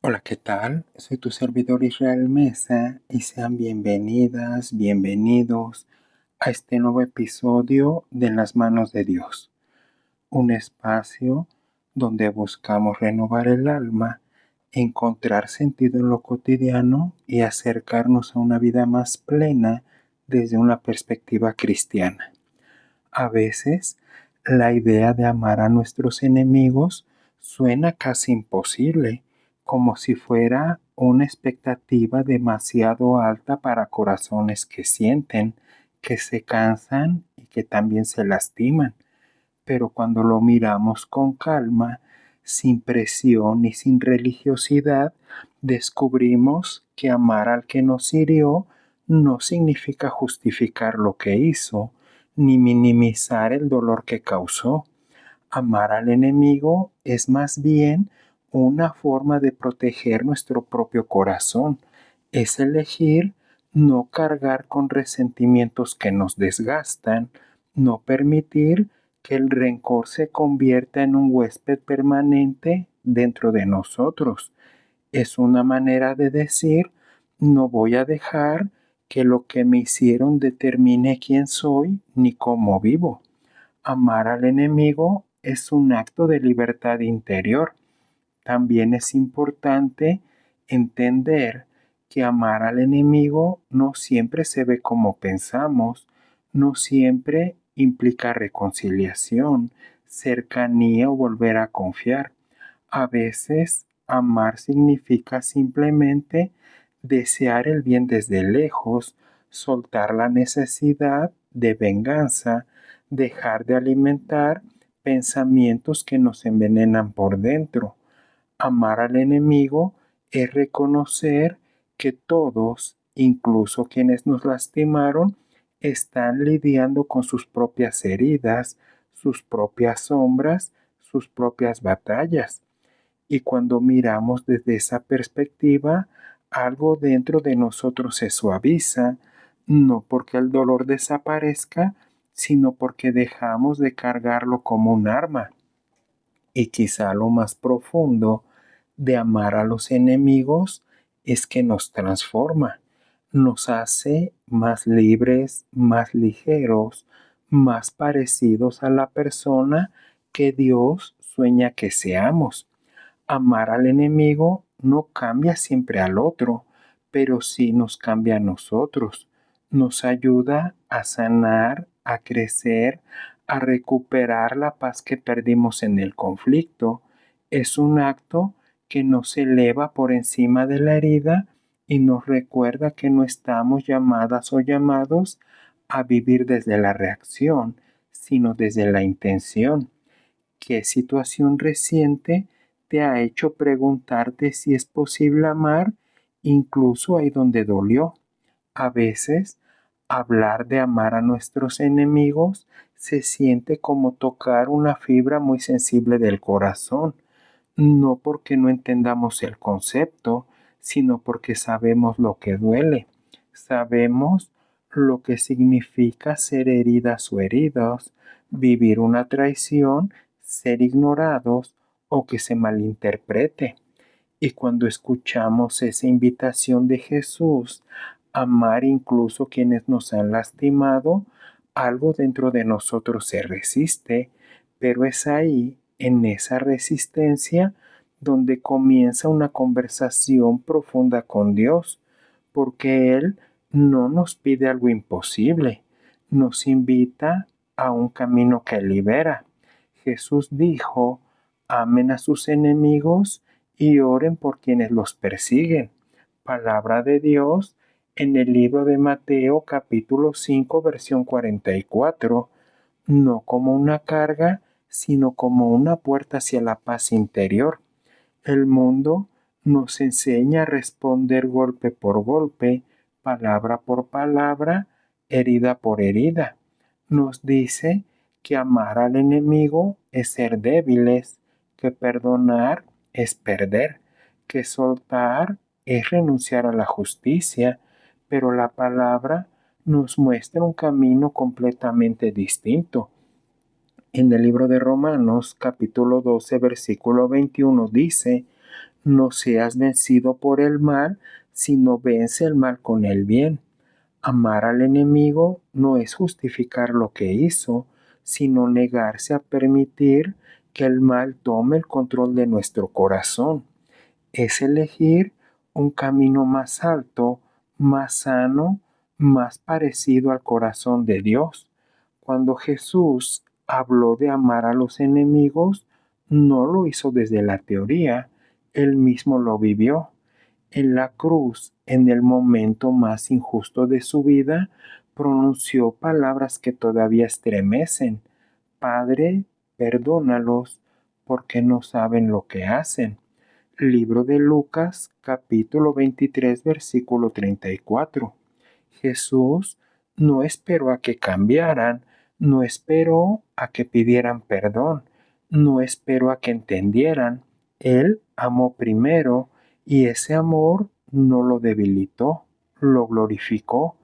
Hola, ¿qué tal? Soy tu servidor Israel Mesa y sean bienvenidas, bienvenidos a este nuevo episodio de En las manos de Dios, un espacio donde buscamos renovar el alma, encontrar sentido en lo cotidiano y acercarnos a una vida más plena desde una perspectiva cristiana. A veces, la idea de amar a nuestros enemigos suena casi imposible, como si fuera una expectativa demasiado alta para corazones que sienten, que se cansan y que también se lastiman. Pero cuando lo miramos con calma, sin presión y sin religiosidad, descubrimos que amar al que nos hirió no significa justificar lo que hizo, ni minimizar el dolor que causó. Amar al enemigo es más bien una forma de proteger nuestro propio corazón. Es elegir no cargar con resentimientos que nos desgastan, no permitir que el rencor se convierta en un huésped permanente dentro de nosotros. Es una manera de decir, no voy a dejar que lo que me hicieron determine quién soy ni cómo vivo. Amar al enemigo es un acto de libertad interior. También es importante entender que amar al enemigo no siempre se ve como pensamos, no siempre implica reconciliación, cercanía o volver a confiar. A veces, amar significa simplemente desear el bien desde lejos, soltar la necesidad de venganza, dejar de alimentar pensamientos que nos envenenan por dentro. Amar al enemigo es reconocer que todos, incluso quienes nos lastimaron, están lidiando con sus propias heridas, sus propias sombras, sus propias batallas. Y cuando miramos desde esa perspectiva, algo dentro de nosotros se suaviza, no porque el dolor desaparezca, sino porque dejamos de cargarlo como un arma. Y quizá lo más profundo de amar a los enemigos es que nos transforma, nos hace más libres, más ligeros, más parecidos a la persona que Dios sueña que seamos. Amar al enemigo no cambia siempre al otro, pero sí nos cambia a nosotros. Nos ayuda a sanar, a crecer, a recuperar la paz que perdimos en el conflicto. Es un acto que nos eleva por encima de la herida y nos recuerda que no estamos llamadas o llamados a vivir desde la reacción, sino desde la intención. ¿Qué situación reciente te ha hecho preguntarte si es posible amar incluso ahí donde dolió? A veces, hablar de amar a nuestros enemigos se siente como tocar una fibra muy sensible del corazón, no porque no entendamos el concepto, sino porque sabemos lo que duele. Sabemos lo que significa ser heridas o heridos, vivir una traición, ser ignorados o que se malinterprete. Y cuando escuchamos esa invitación de Jesús, amar incluso quienes nos han lastimado, algo dentro de nosotros se resiste, pero es ahí, en esa resistencia, donde comienza una conversación profunda con Dios, porque Él no nos pide algo imposible, nos invita a un camino que libera. Jesús dijo, amen a sus enemigos y oren por quienes los persiguen. Palabra de Dios en el libro de Mateo capítulo 5 versión 44, no como una carga, sino como una puerta hacia la paz interior. El mundo nos enseña a responder golpe por golpe, palabra por palabra, herida por herida. Nos dice que amar al enemigo es ser débiles, que perdonar es perder, que soltar es renunciar a la justicia, pero la palabra nos muestra un camino completamente distinto. En el libro de Romanos, capítulo 12, versículo 21 dice, No seas vencido por el mal, sino vence el mal con el bien. Amar al enemigo no es justificar lo que hizo, sino negarse a permitir que el mal tome el control de nuestro corazón. Es elegir un camino más alto, más sano, más parecido al corazón de Dios. Cuando Jesús habló de amar a los enemigos, no lo hizo desde la teoría, él mismo lo vivió. En la cruz, en el momento más injusto de su vida, pronunció palabras que todavía estremecen. Padre, perdónalos, porque no saben lo que hacen. Libro de Lucas, capítulo 23, versículo 34. Jesús no esperó a que cambiaran, no esperó a que pidieran perdón, no esperó a que entendieran. Él amó primero y ese amor no lo debilitó, lo glorificó.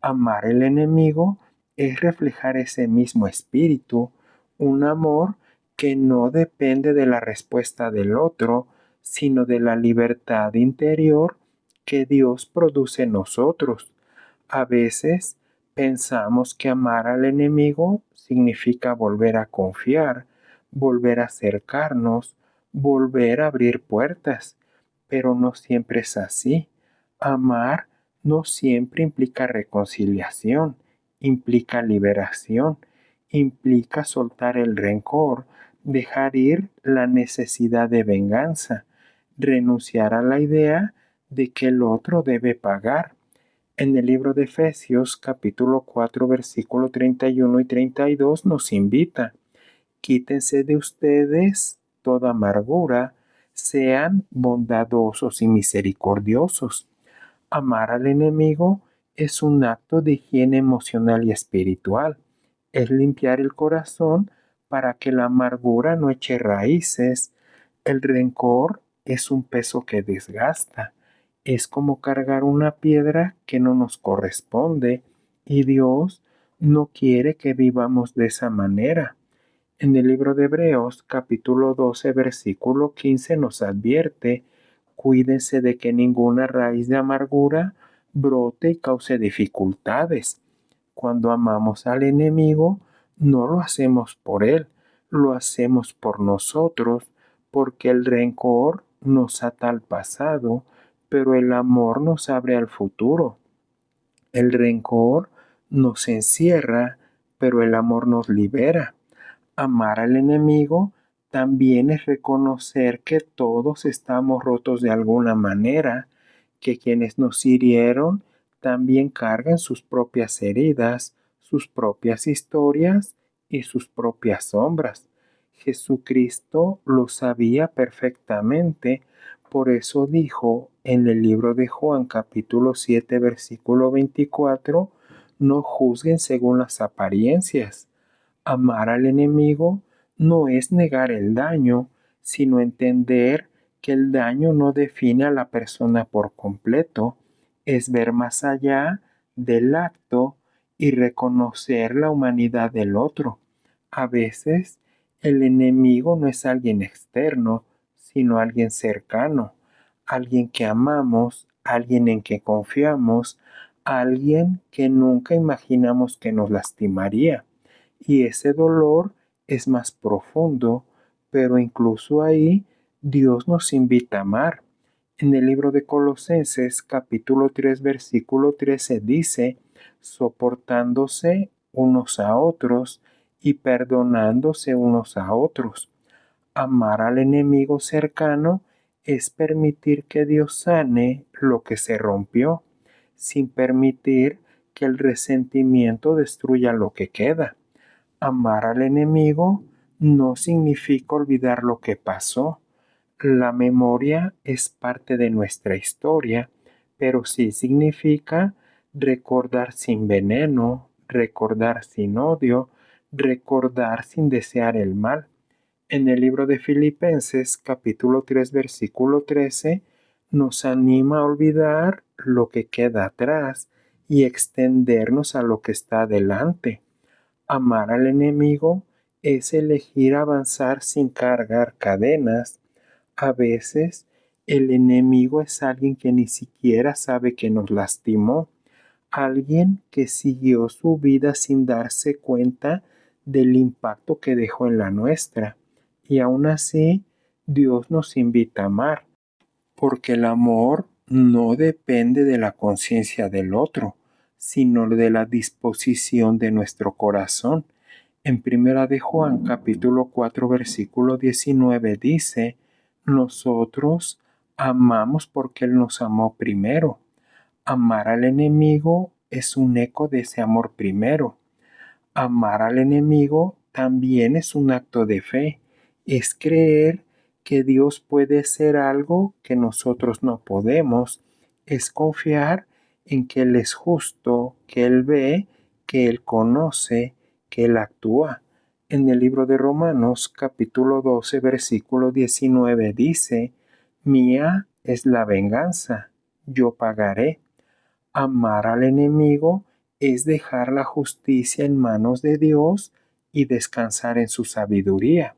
Amar al enemigo es reflejar ese mismo espíritu, un amor que no depende de la respuesta del otro, sino de la libertad interior que Dios produce en nosotros. A veces pensamos que amar al enemigo significa volver a confiar, volver a acercarnos, volver a abrir puertas, pero no siempre es así. Amar no siempre implica reconciliación, implica liberación, implica soltar el rencor, dejar ir la necesidad de venganza, renunciar a la idea de que el otro debe pagar. En el libro de Efesios capítulo 4 versículo 31 y 32 nos invita: quítense de ustedes toda amargura, sean bondadosos y misericordiosos. Amar al enemigo es un acto de higiene emocional y espiritual. Es limpiar el corazón para que la amargura no eche raíces. El rencor es un peso que desgasta. Es como cargar una piedra que no nos corresponde y Dios no quiere que vivamos de esa manera. En el libro de Hebreos, capítulo 12, versículo 15 nos advierte: cuídense de que ninguna raíz de amargura brote y cause dificultades. Cuando amamos al enemigo, no lo hacemos por él, lo hacemos por nosotros, porque el rencor nos ata al pasado, pero el amor nos abre al futuro. El rencor nos encierra, pero el amor nos libera. Amar al enemigo también es reconocer que todos estamos rotos de alguna manera, que quienes nos hirieron también cargan sus propias heridas, sus propias historias y sus propias sombras. Jesucristo lo sabía perfectamente, por eso dijo en el libro de Juan capítulo 7 versículo 24: no juzguen según las apariencias. Amar al enemigo no es negar el daño, sino entender que el daño no define a la persona por completo, es ver más allá del acto y reconocer la humanidad del otro. A veces, el enemigo no es alguien externo, sino alguien cercano, alguien que amamos, alguien en que confiamos, alguien que nunca imaginamos que nos lastimaría. Y ese dolor es más profundo, pero incluso ahí Dios nos invita a amar. En el libro de Colosenses capítulo 3 versículo 13 dice: soportándose unos a otros y perdonándose unos a otros. Amar al enemigo cercano es permitir que Dios sane lo que se rompió, sin permitir que el resentimiento destruya lo que queda. Amar al enemigo no significa olvidar lo que pasó. La memoria es parte de nuestra historia, pero sí significa recordar sin veneno, recordar sin odio, recordar sin desear el mal. En el libro de Filipenses, capítulo 3, versículo 13, nos anima a olvidar lo que queda atrás y extendernos a lo que está adelante. Amar al enemigo es elegir avanzar sin cargar cadenas. A veces El enemigo es alguien que ni siquiera sabe que nos lastimó, alguien que siguió su vida sin darse cuenta del impacto que dejó en la nuestra. Y aún así, Dios nos invita a amar, porque el amor no depende de la conciencia del otro, sino de la disposición de nuestro corazón. En Primera de Juan, capítulo 4, versículo 19 dice: nosotros amamos porque Él nos amó primero. Amar al enemigo es un eco de ese amor primero. Amar al enemigo también es un acto de fe. Es creer que Dios puede hacer algo que nosotros no podemos. Es confiar en que Él es justo, que Él ve, que Él conoce, que Él actúa. En el libro de Romanos, capítulo 12, versículo 19 dice: mía es la venganza, yo pagaré. Amar al enemigo es dejar la justicia en manos de Dios y descansar en su sabiduría.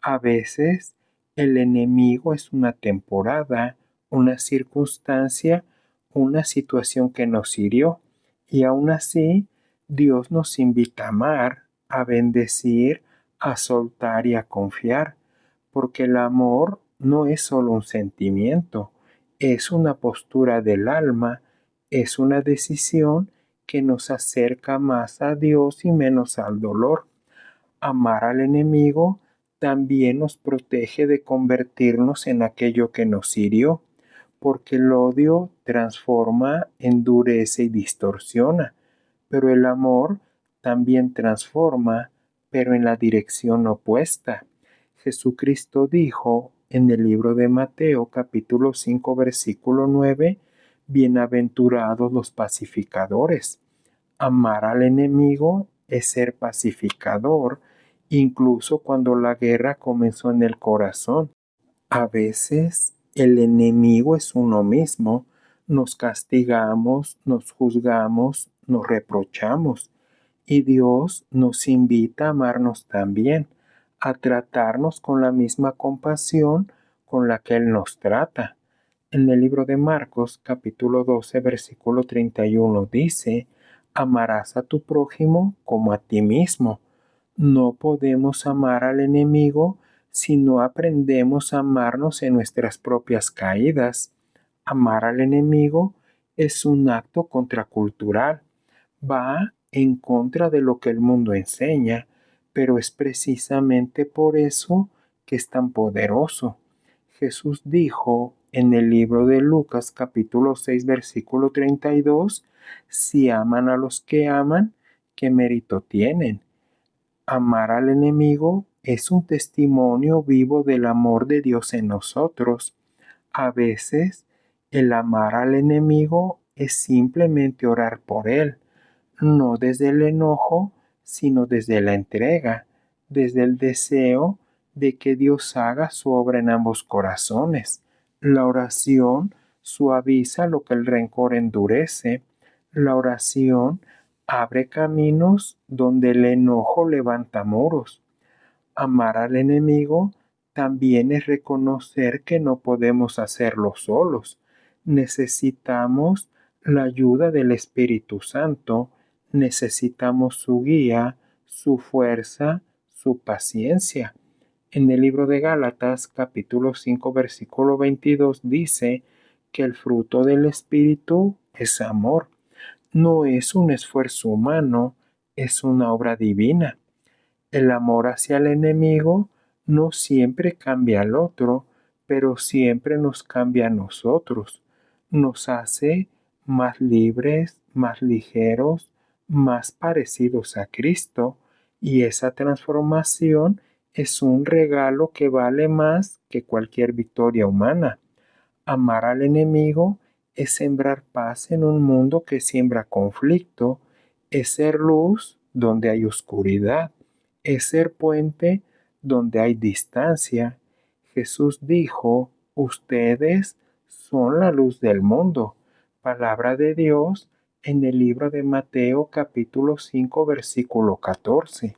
A veces el enemigo es una temporada, una circunstancia, una situación que nos hirió, y aún así Dios nos invita a amar, a bendecir, a soltar y a confiar, porque el amor no es solo un sentimiento, es una postura del alma, es una decisión que nos acerca más a Dios y menos al dolor. Amar al enemigo también nos protege de convertirnos en aquello que nos hirió, porque el odio transforma, endurece y distorsiona, pero el amor también transforma, pero en la dirección opuesta. Jesucristo dijo en el libro de Mateo capítulo 5 versículo 9: bienaventurados los pacificadores. Amar al enemigo es ser pacificador, incluso cuando la guerra comenzó en el corazón. A veces el enemigo es uno mismo. Nos castigamos, nos juzgamos, nos reprochamos. Y Dios nos invita a amarnos también, a tratarnos con la misma compasión con la que Él nos trata. En el libro de Marcos, capítulo 12, versículo 31 dice: amarás a tu prójimo como a ti mismo. No podemos amar al enemigo si no aprendemos a amarnos en nuestras propias caídas. Amar al enemigo es un acto contracultural. Va en contra de lo que el mundo enseña, pero es precisamente por eso que es tan poderoso. Jesús dijo en el libro de Lucas capítulo 6 versículo 32: si aman a los que aman, ¿qué mérito tienen? Amar al enemigo es un testimonio vivo del amor de Dios en nosotros. A veces, el amar al enemigo es simplemente orar por él, no desde el enojo, sino desde la entrega, desde el deseo de que Dios haga su obra en ambos corazones. La oración suaviza lo que el rencor endurece. La oración abre caminos donde el enojo levanta muros. Amar al enemigo también es reconocer que no podemos hacerlo solos. Necesitamos la ayuda del Espíritu Santo, necesitamos su guía, su fuerza, su paciencia. En el libro de Gálatas, capítulo 5, versículo 22 dice que el fruto del Espíritu es amor. No es un esfuerzo humano, es una obra divina. El amor hacia el enemigo no siempre cambia al otro, pero siempre nos cambia a nosotros. Nos hace más libres, más ligeros, más parecidos a Cristo, y esa transformación es un regalo que vale más que cualquier victoria humana. Amar al enemigo es sembrar paz en un mundo que siembra conflicto, es ser luz donde hay oscuridad, es ser puente donde hay distancia. Jesús dijo: ustedes son la luz del mundo. Palabra de Dios en el libro de Mateo capítulo 5 versículo 14.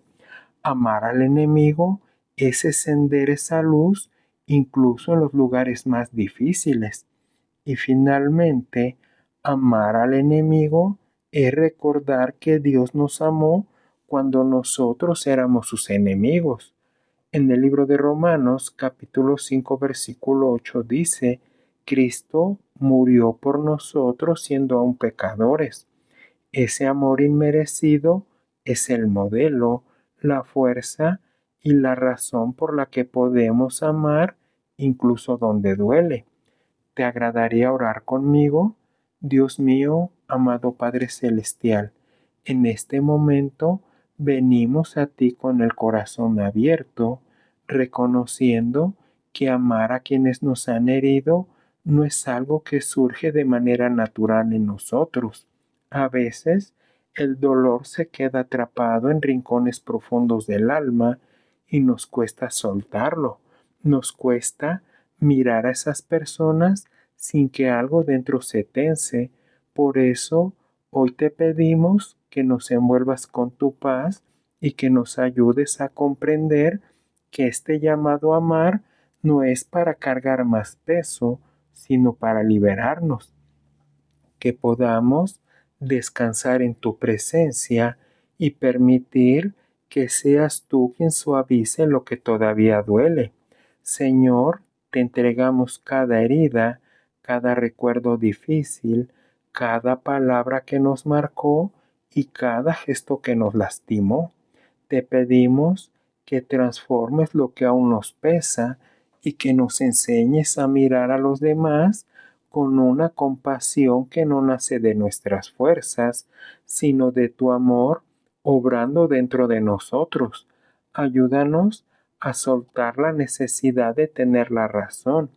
Amar al enemigo es encender esa luz incluso en los lugares más difíciles. Y finalmente, amar al enemigo es recordar que Dios nos amó cuando nosotros éramos sus enemigos. En el libro de Romanos, capítulo 5, versículo 8 dice, Cristo murió por nosotros siendo aún pecadores. Ese amor inmerecido es el modelo, la fuerza y la razón por la que podemos amar incluso donde duele. ¿Te agradaría orar conmigo? Dios mío, amado Padre Celestial, en este momento venimos a ti con el corazón abierto, reconociendo que amar a quienes nos han herido no es algo que surge de manera natural en nosotros. A veces el dolor se queda atrapado en rincones profundos del alma y nos cuesta soltarlo. Nos cuesta mirar a esas personas sin que algo dentro se tense. Por eso, hoy te pedimos que nos envuelvas con tu paz y que nos ayudes a comprender que este llamado a amar no es para cargar más peso, sino para liberarnos. Que podamos descansar en tu presencia y permitir que seas tú quien suavice lo que todavía duele. Señor, te entregamos cada herida, cada recuerdo difícil, cada palabra que nos marcó y cada gesto que nos lastimó. Te pedimos que transformes lo que aún nos pesa y que nos enseñes a mirar a los demás con una compasión que no nace de nuestras fuerzas, sino de tu amor obrando dentro de nosotros. Ayúdanos a soltar la necesidad de tener la razón,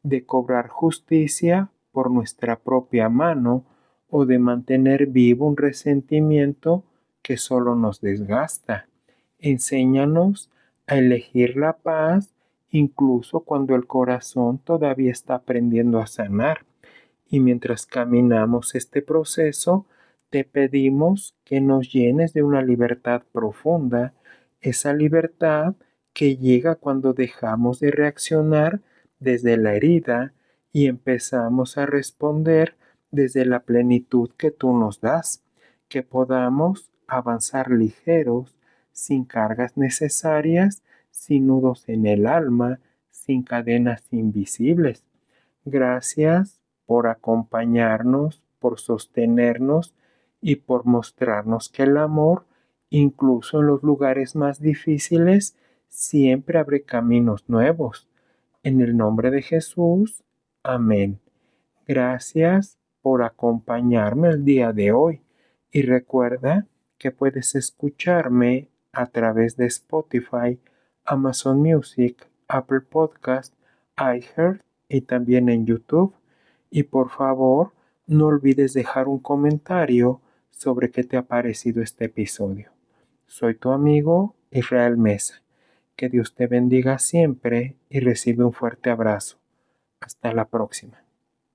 de cobrar justicia por nuestra propia mano o de mantener vivo un resentimiento que solo nos desgasta. Enséñanos a elegir la paz incluso cuando el corazón todavía está aprendiendo a sanar. Y mientras caminamos este proceso, te pedimos que nos llenes de una libertad profunda, esa libertad que llega cuando dejamos de reaccionar desde la herida y empezamos a responder desde la plenitud que tú nos das, que podamos avanzar ligeros, sin cargas necesarias, sin nudos en el alma, sin cadenas invisibles. Gracias por acompañarnos, por sostenernos y por mostrarnos que el amor, incluso en los lugares más difíciles, siempre abre caminos nuevos. En el nombre de Jesús, amén. Gracias por acompañarme el día de hoy y recuerda que puedes escucharme a través de Spotify, Amazon Music, Apple Podcast, iHeart y también en YouTube. Y por favor, no olvides dejar un comentario sobre qué te ha parecido este episodio. Soy tu amigo Israel Mesa. Que Dios te bendiga siempre y recibe un fuerte abrazo. Hasta la próxima.